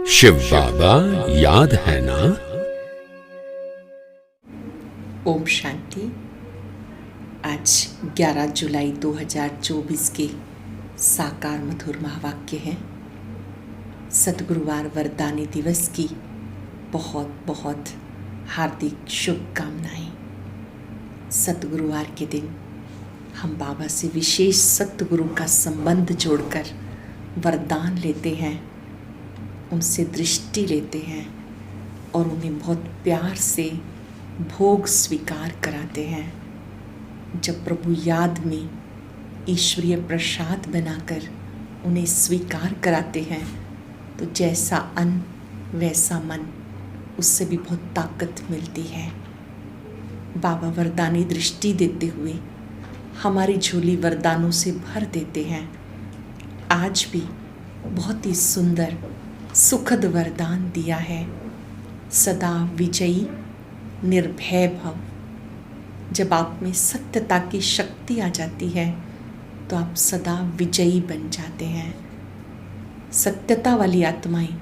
शिव बाबा याद है ना। ओम शांति। आज 11 जुलाई 2024 के साकार मधुर महावाक्य हैं। सतगुरुवार वरदानी दिवस की बहुत बहुत हार्दिक शुभकामनाएं। सतगुरुवार के दिन हम बाबा से विशेष सतगुरु का संबंध जोड़कर वरदान लेते हैं, उनसे दृष्टि लेते हैं और उन्हें बहुत प्यार से भोग स्वीकार कराते हैं। जब प्रभु याद में ईश्वरीय प्रसाद बनाकर उन्हें स्वीकार कराते हैं तो जैसा अन्न वैसा मन, उससे भी बहुत ताकत मिलती है। बाबा वरदानी दृष्टि देते हुए हमारी झोली वरदानों से भर देते हैं। आज भी बहुत ही सुंदर सुखद वरदान दिया है, सदा विजयी निर्भय भव। जब आप में सत्यता की शक्ति आ जाती है तो आप सदा विजयी बन जाते हैं। सत्यता वाली आत्माएं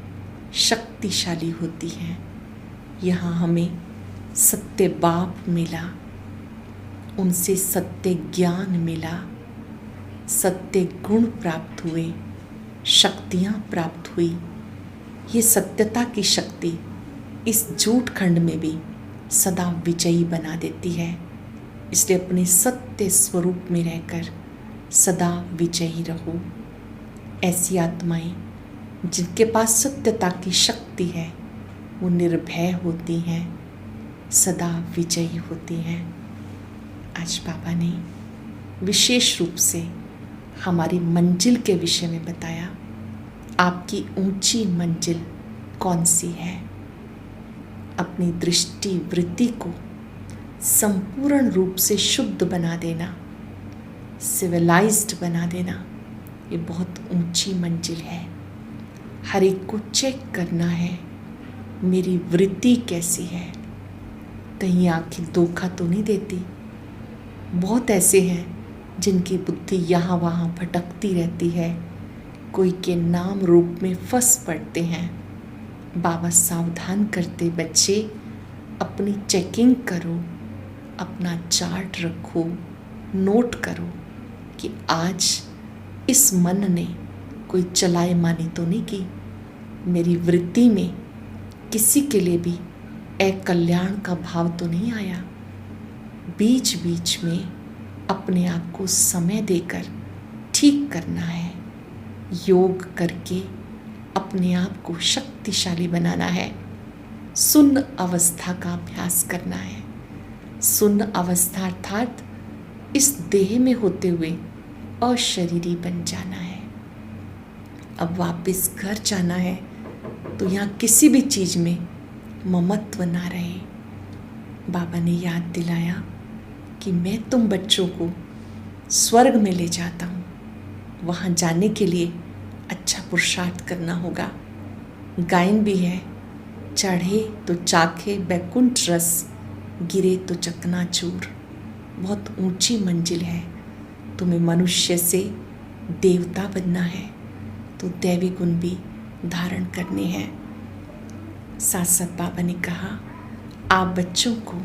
शक्तिशाली होती हैं। यहाँ हमें सत्य बाप मिला, उनसे सत्य ज्ञान मिला, सत्य गुण प्राप्त हुए, शक्तियाँ प्राप्त हुई। ये सत्यता की शक्ति इस झूठ खंड में भी सदा विजयी बना देती है। इसलिए अपने सत्य स्वरूप में रहकर सदा विजयी रहो। ऐसी आत्माएं जिनके पास सत्यता की शक्ति है वो निर्भय होती हैं, सदा विजयी होती हैं। आज बाबा ने विशेष रूप से हमारी मंजिल के विषय में बताया। आपकी ऊंची मंजिल कौन सी है? अपनी दृष्टि वृत्ति को संपूर्ण रूप से शुद्ध बना देना, सिविलाइज्ड बना देना, ये बहुत ऊंची मंजिल है। हर एक को चेक करना है, मेरी वृत्ति कैसी है, कहीं आखिर धोखा तो नहीं देती। बहुत ऐसे हैं जिनकी बुद्धि यहाँ वहाँ भटकती रहती है, कोई के नाम रूप में फंस पड़ते हैं। बाबा सावधान करते, बच्चे अपनी चेकिंग करो, अपना चार्ट रखो, नोट करो कि आज इस मन ने कोई चलाए मानी तो नहीं की, मेरी वृत्ति में किसी के लिए भी अकल्याण का भाव तो नहीं आया। बीच बीच में अपने आप को समय देकर ठीक करना है। योग करके अपने आप को शक्तिशाली बनाना है। सुन्न अवस्था का अभ्यास करना है। सुन्न अवस्था अर्थात इस देह में होते हुए अशरीरी बन जाना है। अब वापस घर जाना है तो यहाँ किसी भी चीज़ में ममत्व ना रहे। बाबा ने याद दिलाया कि मैं तुम बच्चों को स्वर्ग में ले जाता हूँ। वहाँ जाने के लिए अच्छा पुरुषार्थ करना होगा। गायन भी है, चढ़े तो चाखे बैकुंठ रस, गिरे तो चकनाचूर। बहुत ऊंची मंजिल है। तुम्हें मनुष्य से देवता बनना है तो दैवी गुण भी धारण करने हैं। साथ साथ बाबा ने कहा, आप बच्चों को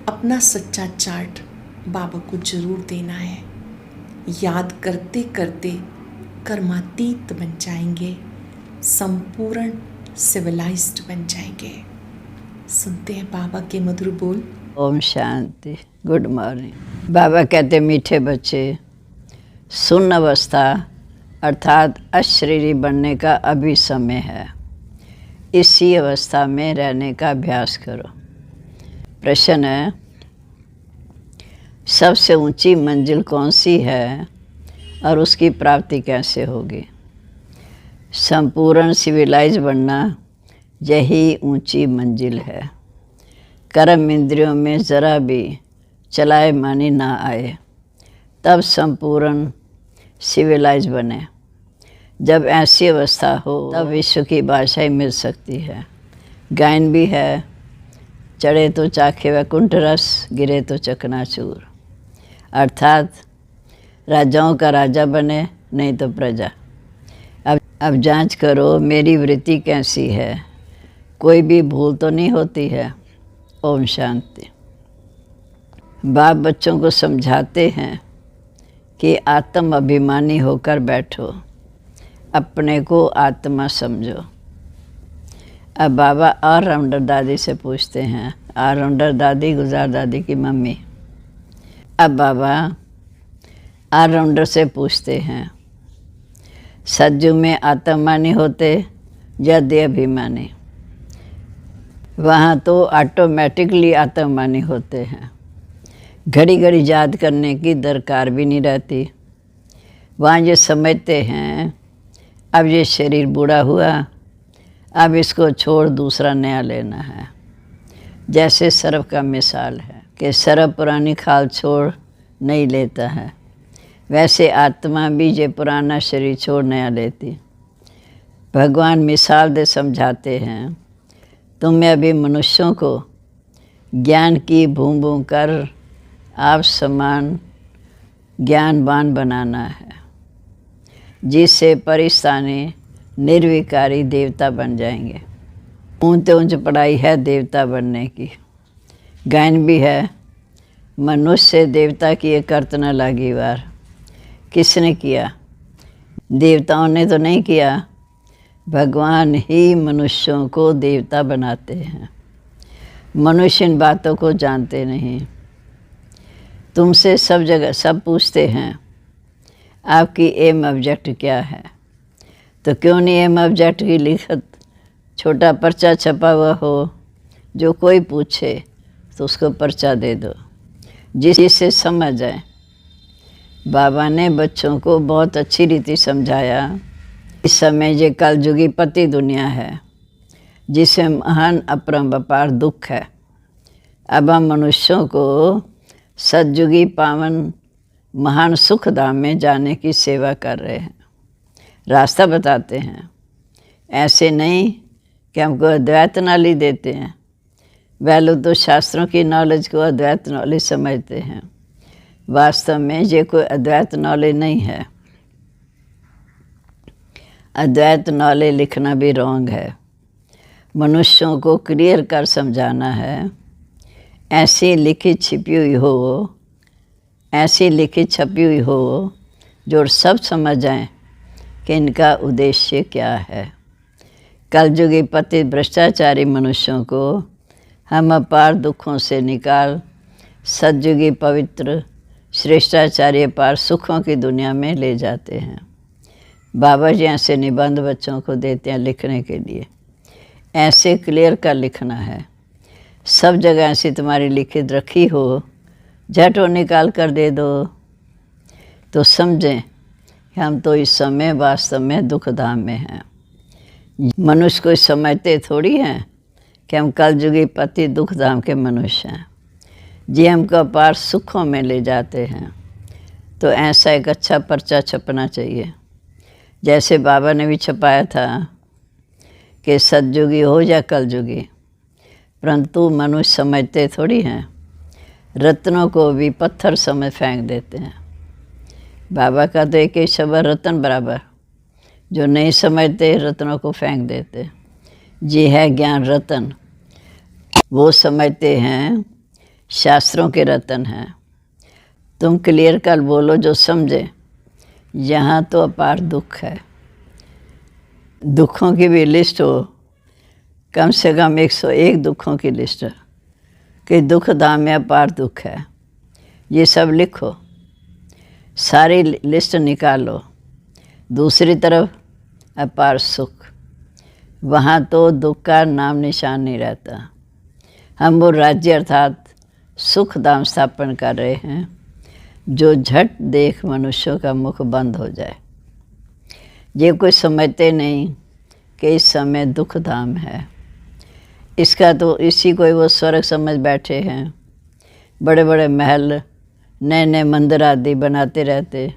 अपना सच्चा चार्ट बाबा को जरूर देना है। याद करते करते कर्मातीत बन जाएंगे, संपूर्ण सिविलाइज्ड बन जाएंगे। सुनते हैं बाबा के मधुर बोल। ओम शांति। Good morning. बाबा कहते, मीठे बच्चे, सुन्न अवस्था अर्थात अशरीरी बनने का अभी समय है। इसी अवस्था में रहने का अभ्यास करो। प्रश्न है, सबसे ऊंची मंजिल कौन सी है और उसकी प्राप्ति कैसे होगी? संपूर्ण सिविलाइज बनना यही ऊंची मंजिल है। कर्म इंद्रियों में ज़रा भी चलाए मानी ना आए, तब संपूर्ण सिविलाइज बने। जब ऐसी अवस्था हो तब विश्व की भाषा ही मिल सकती है। गायन भी है, चढ़े तो चाखे वैकुंठ रस, गिरे तो चकनाचूर। अर्थात राजाओं का राजा बने, नहीं तो प्रजा। अब अब जांच करो मेरी वृत्ति कैसी है, कोई भी भूल तो नहीं होती है। ओम शांति। बाप बच्चों को समझाते हैं कि आत्म अभिमानी होकर बैठो, अपने को आत्मा समझो। अब बाबा ऑलराउंडर दादी से पूछते हैं, ऑलराउंडर दादी गुजार दादी की मम्मी। अब बाबा ऑलराउंडर से पूछते हैं, सज्जू में आत्मानी होते या देह अभिमानी? वहाँ तो ऑटोमेटिकली आत्मानी होते हैं, घड़ी घड़ी याद करने की दरकार भी नहीं रहती। वहाँ ये समझते हैं अब ये शरीर बूढ़ा हुआ, अब इसको छोड़ दूसरा नया लेना है। जैसे सर्फ का मिसाल है कि सर्फ पुरानी खाल छोड़ नहीं लेता है, वैसे आत्मा भी ये पुराना शरीर छोड़ नया लेती। भगवान मिसाल दे समझाते हैं, तुम्हें अभी मनुष्यों को ज्ञान की भूं भूं कर आप समान ज्ञानवान बनाना है, जिससे परिस्थानी निर्विकारी देवता बन जाएंगे। ऊंचे ऊंच पढ़ाई है देवता बनने की, गायन भी है, मनुष्य से देवता की एक करत न लागी वार। किसने किया? देवताओं ने तो नहीं किया, भगवान ही मनुष्यों को देवता बनाते हैं। मनुष्य इन बातों को जानते नहीं। तुमसे सब जगह सब पूछते हैं आपकी एम ऑब्जेक्ट क्या है, तो क्यों नहीं एम ऑब्जेक्ट की लिखत छोटा पर्चा छपा हुआ हो, जो कोई पूछे तो उसको पर्चा दे दो जिससे समझ आए। बाबा ने बच्चों को बहुत अच्छी रीति समझाया। इस समय ये कलयुगी पति दुनिया है, जिसमें महान अपरंपार दुख है। अब हम मनुष्यों को सतयुगी पावन महान सुख धाम में जाने की सेवा कर रहे हैं, रास्ता बताते हैं। ऐसे नहीं कि हमको अद्वैत नॉलेज देते हैं। वह लोग तो शास्त्रों की नॉलेज को अद्वैत नॉलेज समझते हैं। वास्तव में ये कोई अद्वैत नॉलेज नहीं है। अद्वैत नॉलेज लिखना भी रॉन्ग है। मनुष्यों को क्लियर कर समझाना है। ऐसी लिखी छिपी हुई हो, ऐसी लिखी छपी हुई हो जो सब समझ जाएं कि इनका उद्देश्य क्या है। कलयुगी पति भ्रष्टाचारी मनुष्यों को हम अपार दुखों से निकाल सतयुगी पवित्र श्रेष्ठाचार्य पार सुखों की दुनिया में ले जाते हैं। बाबा जी ऐसे निबंध बच्चों को देते हैं लिखने के लिए। ऐसे क्लियर कर लिखना है। सब जगह ऐसी तुम्हारी लिखित रखी हो, झटो निकाल कर दे दो तो समझें कि हम तो इस समय वास्तव में दुखधाम में हैं। मनुष्य को समझते थोड़ी हैं कि हम कलयुगी पति दुखधाम के मनुष्य हैं। जी हमको अपार सुखों में ले जाते हैं। तो ऐसा एक अच्छा पर्चा छपना चाहिए, जैसे बाबा ने भी छपाया था कि सतयुगी हो या कलयुगी, परंतु मनुष्य समझते थोड़ी हैं। रत्नों को भी पत्थर समझ फेंक देते हैं। बाबा का तो एक ही शब्द रत्न बराबर, जो नहीं समझते रत्नों को फेंक देते। ये है ज्ञान रत्न, वो समझते हैं शास्त्रों के रत्न हैं। तुम क्लियर कर बोलो जो समझे। यहाँ तो अपार दुख है। दुखों की भी लिस्ट हो, कम से कम 101 दुखों की लिस्ट कि दुख धाम में अपार दुख है। ये सब लिखो, सारी लिस्ट निकालो। दूसरी तरफ अपार सुख, वहाँ तो दुख का नाम निशान नहीं रहता। हम वो राज्य अर्थात सुख धाम स्थापन कर रहे हैं, जो झट देख मनुष्यों का मुख बंद हो जाए। ये कोई समझते नहीं कि इस समय दुख धाम है। इसका तो इसी को वो स्वर्ग समझ बैठे हैं। बड़े बड़े महल, नए नए मंदिर आदि बनाते रहते।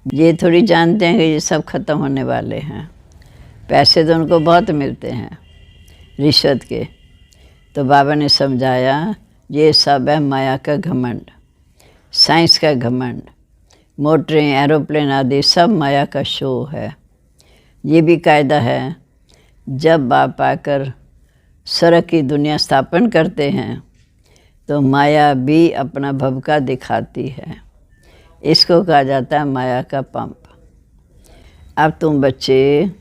ये थोड़ी जानते हैं कि ये सब खत्म होने वाले हैं। पैसे तो उनको बहुत मिलते हैं रिश्वत के। तो बाबा ने समझाया ये सब है माया का घमंड, साइंस का घमंड। मोटरें, एरोप्लेन आदि सब माया का शो है। ये भी कायदा है, जब बाप आकर स्वर्ग की दुनिया स्थापन करते हैं तो माया भी अपना भभका दिखाती है। इसको कहा जाता है माया का पंप। अब तुम बच्चे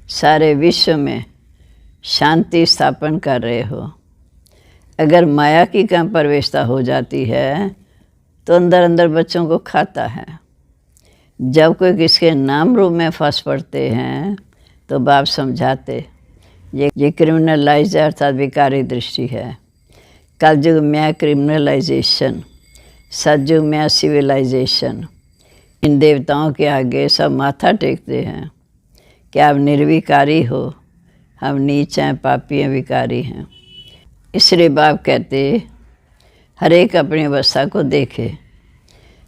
सारे विश्व में शांति स्थापन कर रहे हो। अगर माया की कम प्रवेशता हो जाती है तो अंदर अंदर बच्चों को खाता है। जब कोई किसके नाम रूप में फंस पड़ते हैं तो बाप समझाते, ये क्रिमिनलाइज अर्थात विकारी दृष्टि है। कलयुग में क्रिमिनलाइजेशन, सतयुग में सिविलाइजेशन। इन देवताओं के आगे सब माथा टेकते हैं कि आप निर्विकारी हो, हम नीच हैं, पापी हैं, विकारी हैं। इसलिए बाप कहते हर एक अपनी अवस्था को देखे।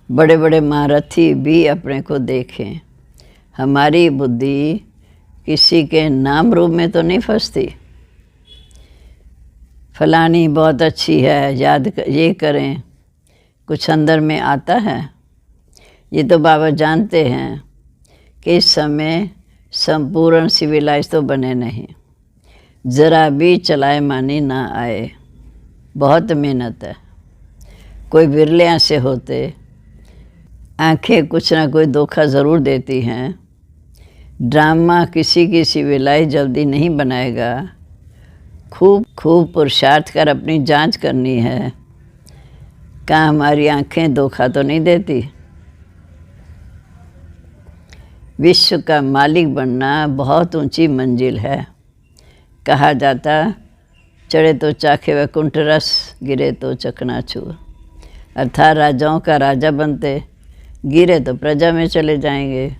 बड़े बड़े महारथी भी अपने को देखें। हमारी बुद्धि किसी के नाम रूप में तो नहीं फंसती। फलानी बहुत अच्छी है, ये करें, कुछ अंदर में आता है। ये तो बाबा जानते हैं कि इस समय संपूर्ण सिविलाइज तो बने नहीं, ज़रा भी चलाए मानी ना आए। बहुत मेहनत है। कोई बिरले ऐसे होते, आंखें कुछ ना कोई धोखा ज़रूर देती हैं। ड्रामा किसी की सिविलाइज जल्दी नहीं बनाएगा। खूब पुरुषार्थ कर अपनी जांच करनी है, क्या हमारी आंखें धोखा तो नहीं देती। विश्व का मालिक बनना बहुत ऊंची मंजिल है। कहा जाता, चढ़े तो चाखे वैकुंठ रस, गिरे तो चकनाचूर। अर्थात राजाओं का राजा बनते, गिरे तो प्रजा में चले जाएंगे।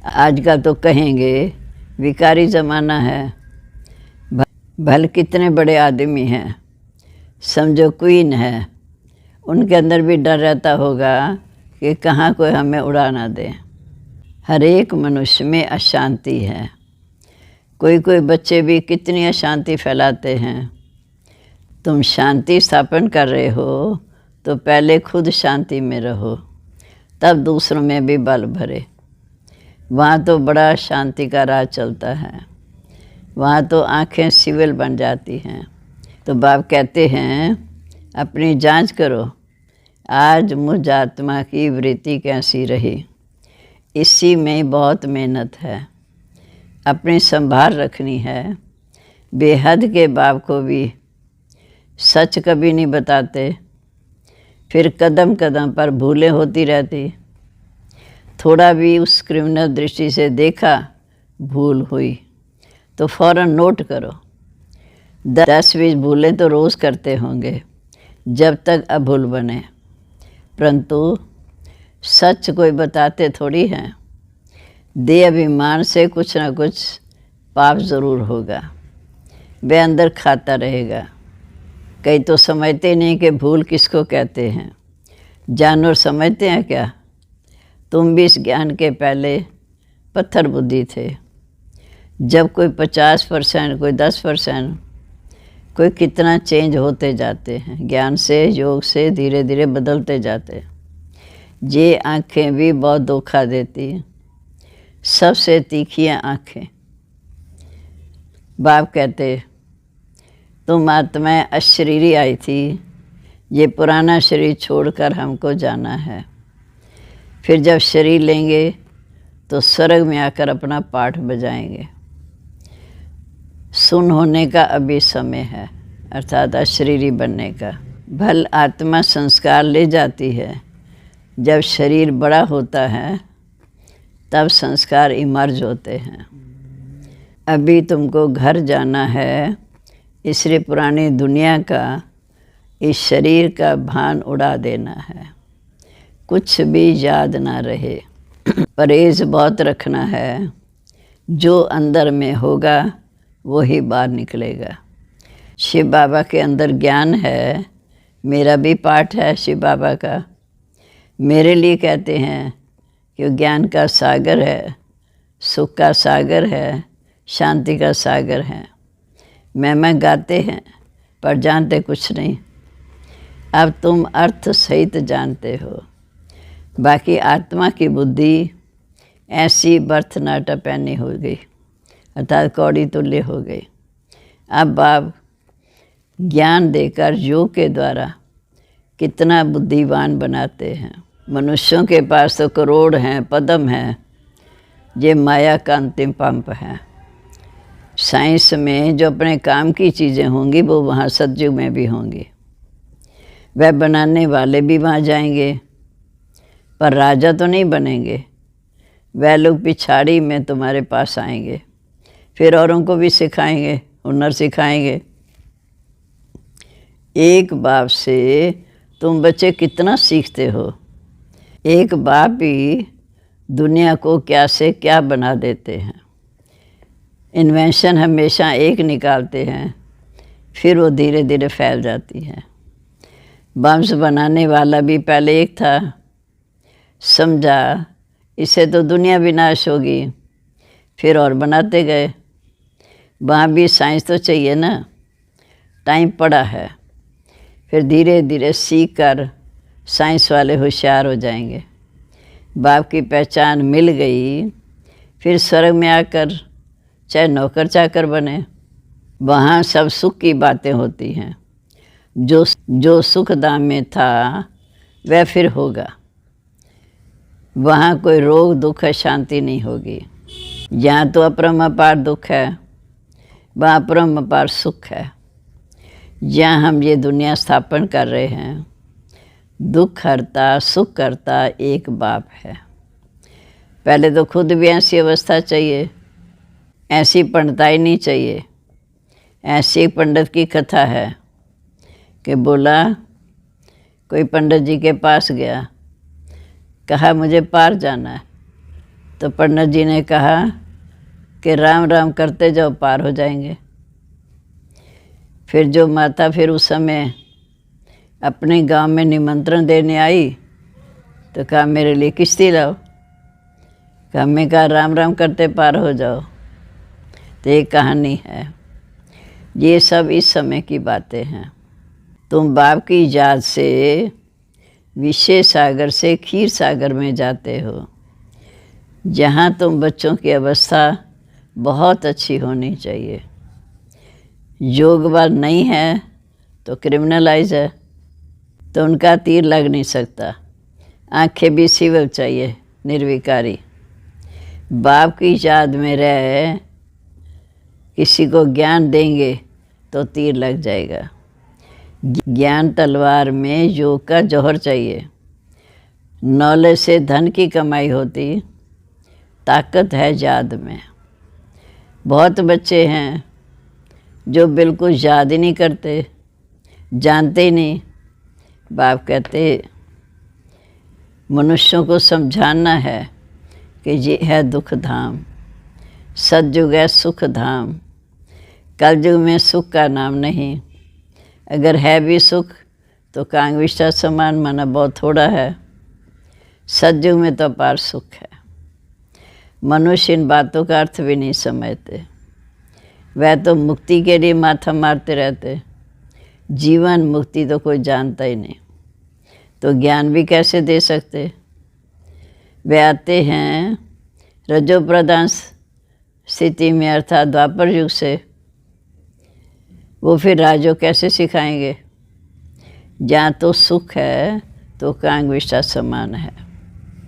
आज का तो कहेंगे विकारी ज़माना है। भल कितने बड़े आदमी हैं, समझो क्वीन है, उनके अंदर भी डर रहता होगा कि कहाँ कोई हमें उड़ा ना दे। हर एक मनुष्य में अशांति है। कोई बच्चे भी कितनी अशांति फैलाते हैं। तुम शांति स्थापन कर रहे हो तो पहले खुद शांति में रहो, तब दूसरों में भी बल भरे। वहाँ तो बड़ा शांति का राज चलता है। वहाँ तो आंखें सिविल बन जाती हैं। तो बाप कहते हैं अपनी जांच करो, आज मुझ आत्मा की वृत्ति कैसी रही। इसी में बहुत मेहनत है। अपनी संभाल रखनी है। बेहद के बाप को भी सच कभी नहीं बताते, फिर कदम कदम पर भूलें होती रहती। थोड़ा भी उस क्रिमिनल दृष्टि से देखा, भूल हुई तो फ़ौरन नोट करो। 10-20 भूलें तो रोज़ करते होंगे जब तक अभूल बने, परंतु सच कोई बताते थोड़ी हैं। देह अभिमान से कुछ ना कुछ पाप ज़रूर होगा, वह अंदर खाता रहेगा। कई तो समझते नहीं कि भूल किसको कहते हैं। जानवर समझते हैं क्या? तुम भी इस ज्ञान के पहले पत्थर बुद्धि थे। जब कोई 50%, कोई 10%, कोई कितना चेंज होते जाते हैं। ज्ञान से, योग से धीरे धीरे बदलते जाते। ये आँखें भी बहुत धोखा देती हैं, सबसे तीखी आँखें। बाप कहते तुम आत्माएं अशरीरी आई थी, ये पुराना शरीर छोड़कर हमको जाना है। फिर जब शरीर लेंगे तो स्वर्ग में आकर अपना पाठ बजाएंगे। सुन होने का अभी समय है, अर्थात अशरीरी बनने का। भल आत्मा संस्कार ले जाती है। जब शरीर बड़ा होता है तब संस्कार इमर्ज होते हैं। अभी तुमको घर जाना है, इसलिए पुरानी दुनिया का, इस शरीर का भान उड़ा देना है। कुछ भी याद ना रहे। परहेज बहुत रखना है। जो अंदर में होगा वही बाहर निकलेगा। शिव बाबा के अंदर ज्ञान है, मेरा भी पाठ है शिव बाबा का। मेरे लिए कहते हैं कि ज्ञान का सागर है, सुख का सागर है, शांति का सागर है। मैं गाते हैं पर जानते कुछ नहीं। अब तुम अर्थ सहित जानते हो। बाकी आत्मा की बुद्धि ऐसी बर्थनाटा पैनी हो गई, अर्थात कौड़ी तुल्य हो गई। अब आप ज्ञान देकर योग के द्वारा कितना बुद्धिमान बनाते हैं। मनुष्यों के पास तो करोड़ हैं, पद्म हैं, ये माया का अंतिम पंप है। साइंस में जो अपने काम की चीज़ें होंगी वो वहाँ सतयुग में भी होंगी। वह बनाने वाले भी वहाँ जाएंगे, पर राजा तो नहीं बनेंगे। वह लोग पिछाड़ी में तुम्हारे पास आएंगे, फिर औरों को भी सिखाएंगे, हुनर सिखाएंगे। एक बाप से तुम बच्चे कितना सीखते हो। एक बाप ही दुनिया को क्या से क्या बना देते हैं। इन्वेंशन हमेशा एक निकालते हैं, फिर वो धीरे धीरे फैल जाती है। बम्स बनाने वाला भी पहले एक था, समझा इससे तो दुनिया विनाश होगी, फिर और बनाते गए। वहाँ भी साइंस तो चाहिए ना, टाइम पड़ा है। फिर धीरे धीरे सीख कर साइंस वाले होशियार हो जाएंगे। बाप की पहचान मिल गई, फिर स्वर्ग में आकर चाहे नौकर चाकर बने। वहाँ सब सुख की बातें होती हैं। जो सुख धाम में था वह फिर होगा। वहाँ कोई रोग दुख है, शांति नहीं होगी। यहाँ तो अपरम्पार दुख है, वहाँ अपरम्पार सुख है। जहाँ हम ये दुनिया स्थापन कर रहे हैं, दुख हरता सुख करता एक बाप है। पहले तो खुद भी ऐसी अवस्था चाहिए, ऐसी पंडिताई नहीं चाहिए। ऐसी एक पंडित की कथा है कि बोला, कोई पंडित जी के पास गया, कहा मुझे पार जाना है। तो पंडित जी ने कहा कि राम राम करते जाओ, पार हो जाएंगे। फिर जो माता फिर उस समय अपने गांव में निमंत्रण देने आई, तो कहा मेरे लिए किश्ती लाओ। कहा मैं कहा राम राम करते पार हो जाओ। तो ये कहानी है। ये सब इस समय की बातें हैं। तुम बाप की याद से विषय सागर से क्षीर सागर में जाते हो, जहाँ तुम बच्चों की अवस्था बहुत अच्छी होनी चाहिए। योग बल नहीं है तो क्रिमिनलाइज है, तो उनका तीर लग नहीं सकता। आंखें भी सिवल चाहिए, निर्विकारी। बाप की याद में रह किसी को ज्ञान देंगे तो तीर लग जाएगा। ज्ञान तलवार में योग का जौहर चाहिए। नॉलेज से धन की कमाई होती, ताकत है याद में। बहुत बच्चे हैं जो बिल्कुल याद ही नहीं करते, जानते ही नहीं। बाप कहते मनुष्यों को समझाना है कि ये है दुख धाम, सतयुग है सुख धाम। कलयुग में सुख का नाम नहीं। अगर है भी सुख तो कांगविष्टा समान माना बहुत थोड़ा है। सतयुग में तो अपार सुख है। मनुष्य इन बातों का अर्थ भी नहीं समझते। वह तो मुक्ति के लिए माथा मारते रहते, जीवन मुक्ति तो कोई जानता ही नहीं। तो ज्ञान भी कैसे दे सकते। वे आते हैं रजो प्रधान स्थिति में, अर्थात द्वापर युग से। वो फिर राजो कैसे सिखाएंगे। जहाँ तो सुख है तो कांगविष्टा समान है।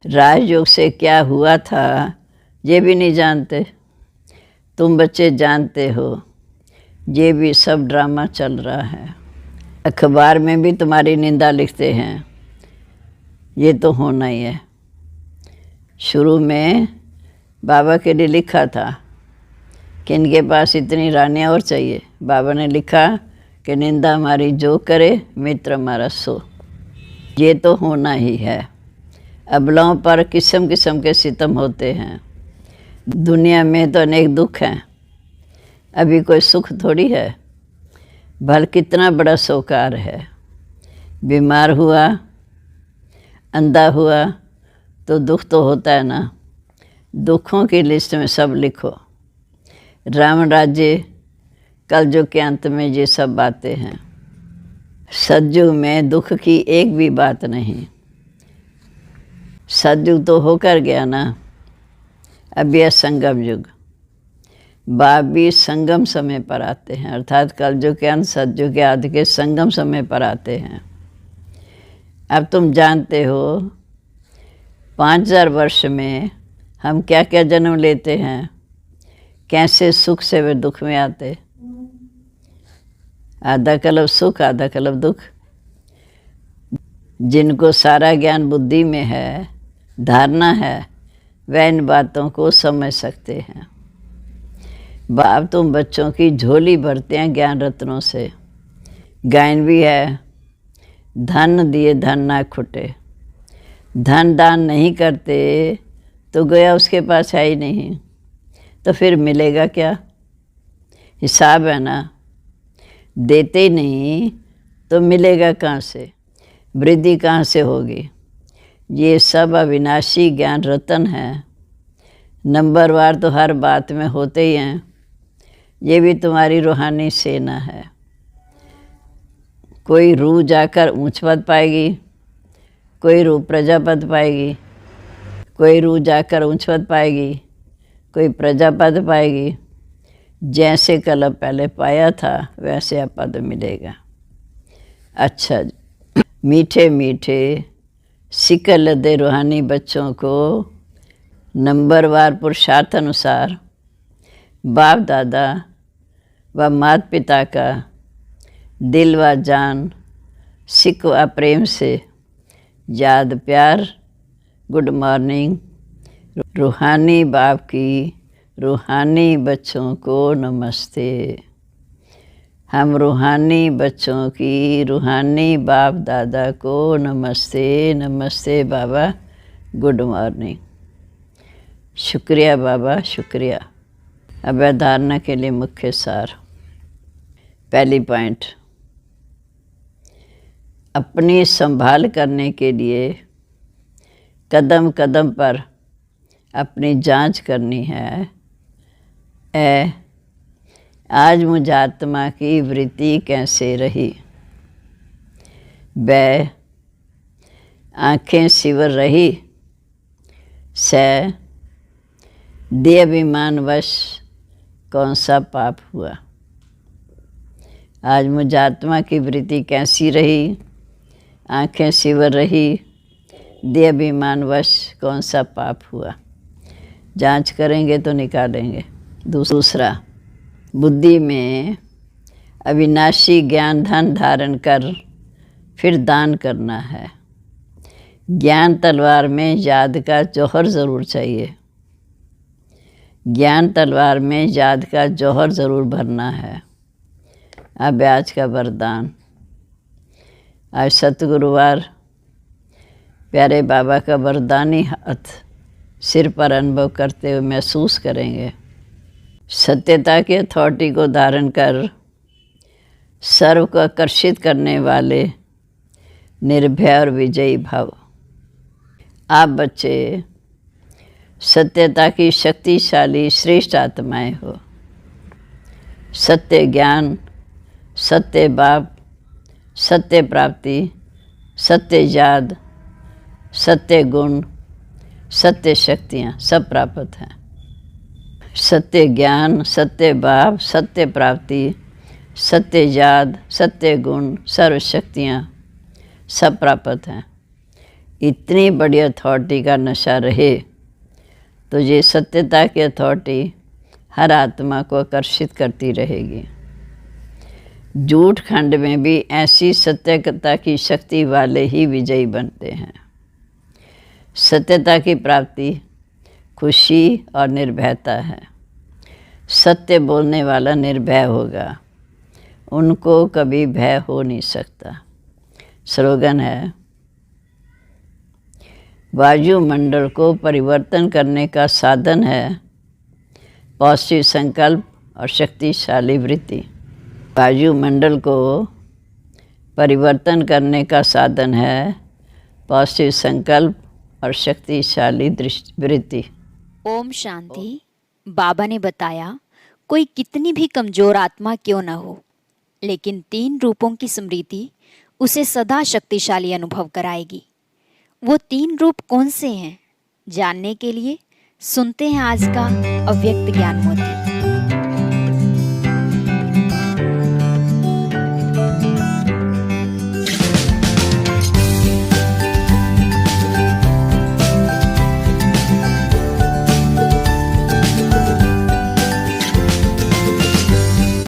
राजयोग से क्या हुआ था ये भी नहीं जानते। तुम बच्चे जानते हो, ये भी सब ड्रामा चल रहा है। अखबार में भी तुम्हारी निंदा लिखते हैं, ये तो होना ही है। शुरू में बाबा के लिए लिखा था कि इनके पास इतनी रानियाँ और चाहिए। बाबा ने लिखा कि निंदा हमारी जो करे, मित्र हमारा सो। ये तो होना ही है। अबलाओं पर किस्म किस्म के सितम होते हैं। दुनिया में तो अनेक दुख हैं, अभी कोई सुख थोड़ी है। भल कितना बड़ा सोकार है। बीमार हुआ, अंधा हुआ तो दुख तो होता है ना। दुखों की लिस्ट में सब लिखो। राम राज्य कलयुग के अंत में ये सब बातें हैं। सतयुग में दुख की एक भी बात नहीं। सतयुग तो होकर गया ना। अब यह संगम युग, बाप भी संगम समय पर आते हैं, अर्थात कलयुग के अंत सतयुग के आदि के संगम समय पर आते हैं। अब तुम जानते हो 5000 वर्ष में हम क्या क्या जन्म लेते हैं, कैसे सुख से वे दुख में आते। आधा कल्प सुख, आधा कल्प दुख। जिनको सारा ज्ञान बुद्धि में है, धारणा है, वह इन बातों को समझ सकते हैं। बाप तुम बच्चों की झोली भरते हैं ज्ञान रत्नों से। गायन भी है, धन दिए धन ना खुटे। धन दान नहीं करते तो गया उसके पास है ही नहीं, तो फिर मिलेगा क्या? हिसाब है ना। देते ही नहीं तो मिलेगा कहाँ से, वृद्धि कहाँ से होगी? ये सब अविनाशी ज्ञान रतन है, नंबरवार तो हर बात में होते ही हैं। ये भी तुम्हारी रूहानी सेना है। कोई रूह जाकर ऊंच पद पाएगी, कोई रूह प्रजापद पाएगी, कोई रूह जाकर ऊंच पद पाएगी, कोई प्रजापद पाएगी। जैसे कल्प पहले पाया था वैसे अब पद मिलेगा। अच्छा, मीठे मीठे सिकल दे रूहानी बच्चों को नंबरवार पुरुषार्थ अनुसार बाप दादा व माता पिता का दिल व जान सिक व प्रेम से याद प्यार गुड मॉर्निंग। रूहानी बाप की रूहानी बच्चों को नमस्ते। हम रूहानी बच्चों की रूहानी बाप दादा को नमस्ते। नमस्ते बाबा, गुड मॉर्निंग। शुक्रिया बाबा, शुक्रिया। अब धारणा के लिए मुख्य सार। पहली पॉइंट, अपनी संभाल करने के लिए कदम कदम पर अपनी जांच करनी है। आज मुझ आत्मा की वृत्ति कैसे रही? आँखें सिवर रही। देह अभिमानवश कौन सा पाप हुआ? आज मुझ आत्मा की वृत्ति कैसी रही? आँखें सिवर रही। देह अभिमानवश कौन सा पाप हुआ? जांच करेंगे तो निकालेंगे। दूसरा, बुद्धि में अविनाशी ज्ञान धन धारण कर फिर दान करना है। ज्ञान तलवार में याद का जौहर ज़रूर चाहिए। ज्ञान तलवार में याद का जौहर ज़रूर भरना है। अब आज का वरदान। आज सतगुरुवार, प्यारे बाबा का वरदानी हाथ सिर पर अनुभव करते हुए महसूस करेंगे। सत्यता की अथॉरिटी को धारण कर सर्व को आकर्षित करने वाले निर्भय और विजयी भाव। आप बच्चे सत्यता की शक्तिशाली श्रेष्ठ आत्माएं हो। सत्य ज्ञान, सत्य बाप, सत्य प्राप्ति, सत्य याद, सत्य गुण, सत्य शक्तियाँ सब प्राप्त हैं। सत्य ज्ञान, सत्य भाव, सत्य प्राप्ति, सत्य याद, सत्य गुण, सर्व शक्तियाँ सब प्राप्त हैं। इतनी बड़ी अथॉरिटी का नशा रहे तो ये सत्यता की अथॉरिटी हर आत्मा को आकर्षित करती रहेगी। झूठ खंड में भी ऐसी सत्यता की शक्ति वाले ही विजयी बनते हैं। सत्यता की प्राप्ति खुशी और निर्भयता है। सत्य बोलने वाला निर्भय होगा, उनको कभी भय हो नहीं सकता। स्लोगन है, वायुमंडल को परिवर्तन करने का साधन है पॉजिटिव संकल्प और शक्तिशाली वृत्ति। वायुमंडल को परिवर्तन करने का साधन है पॉजिटिव संकल्प और शक्तिशाली वृत्ति। ओम शांति। बाबा ने बताया, कोई कितनी भी कमजोर आत्मा क्यों न हो, लेकिन 3 रूपों की स्मृति उसे सदा शक्तिशाली अनुभव कराएगी। वो 3 रूप कौन से हैं? जानने के लिए सुनते हैं आज का अव्यक्त ज्ञान मोती।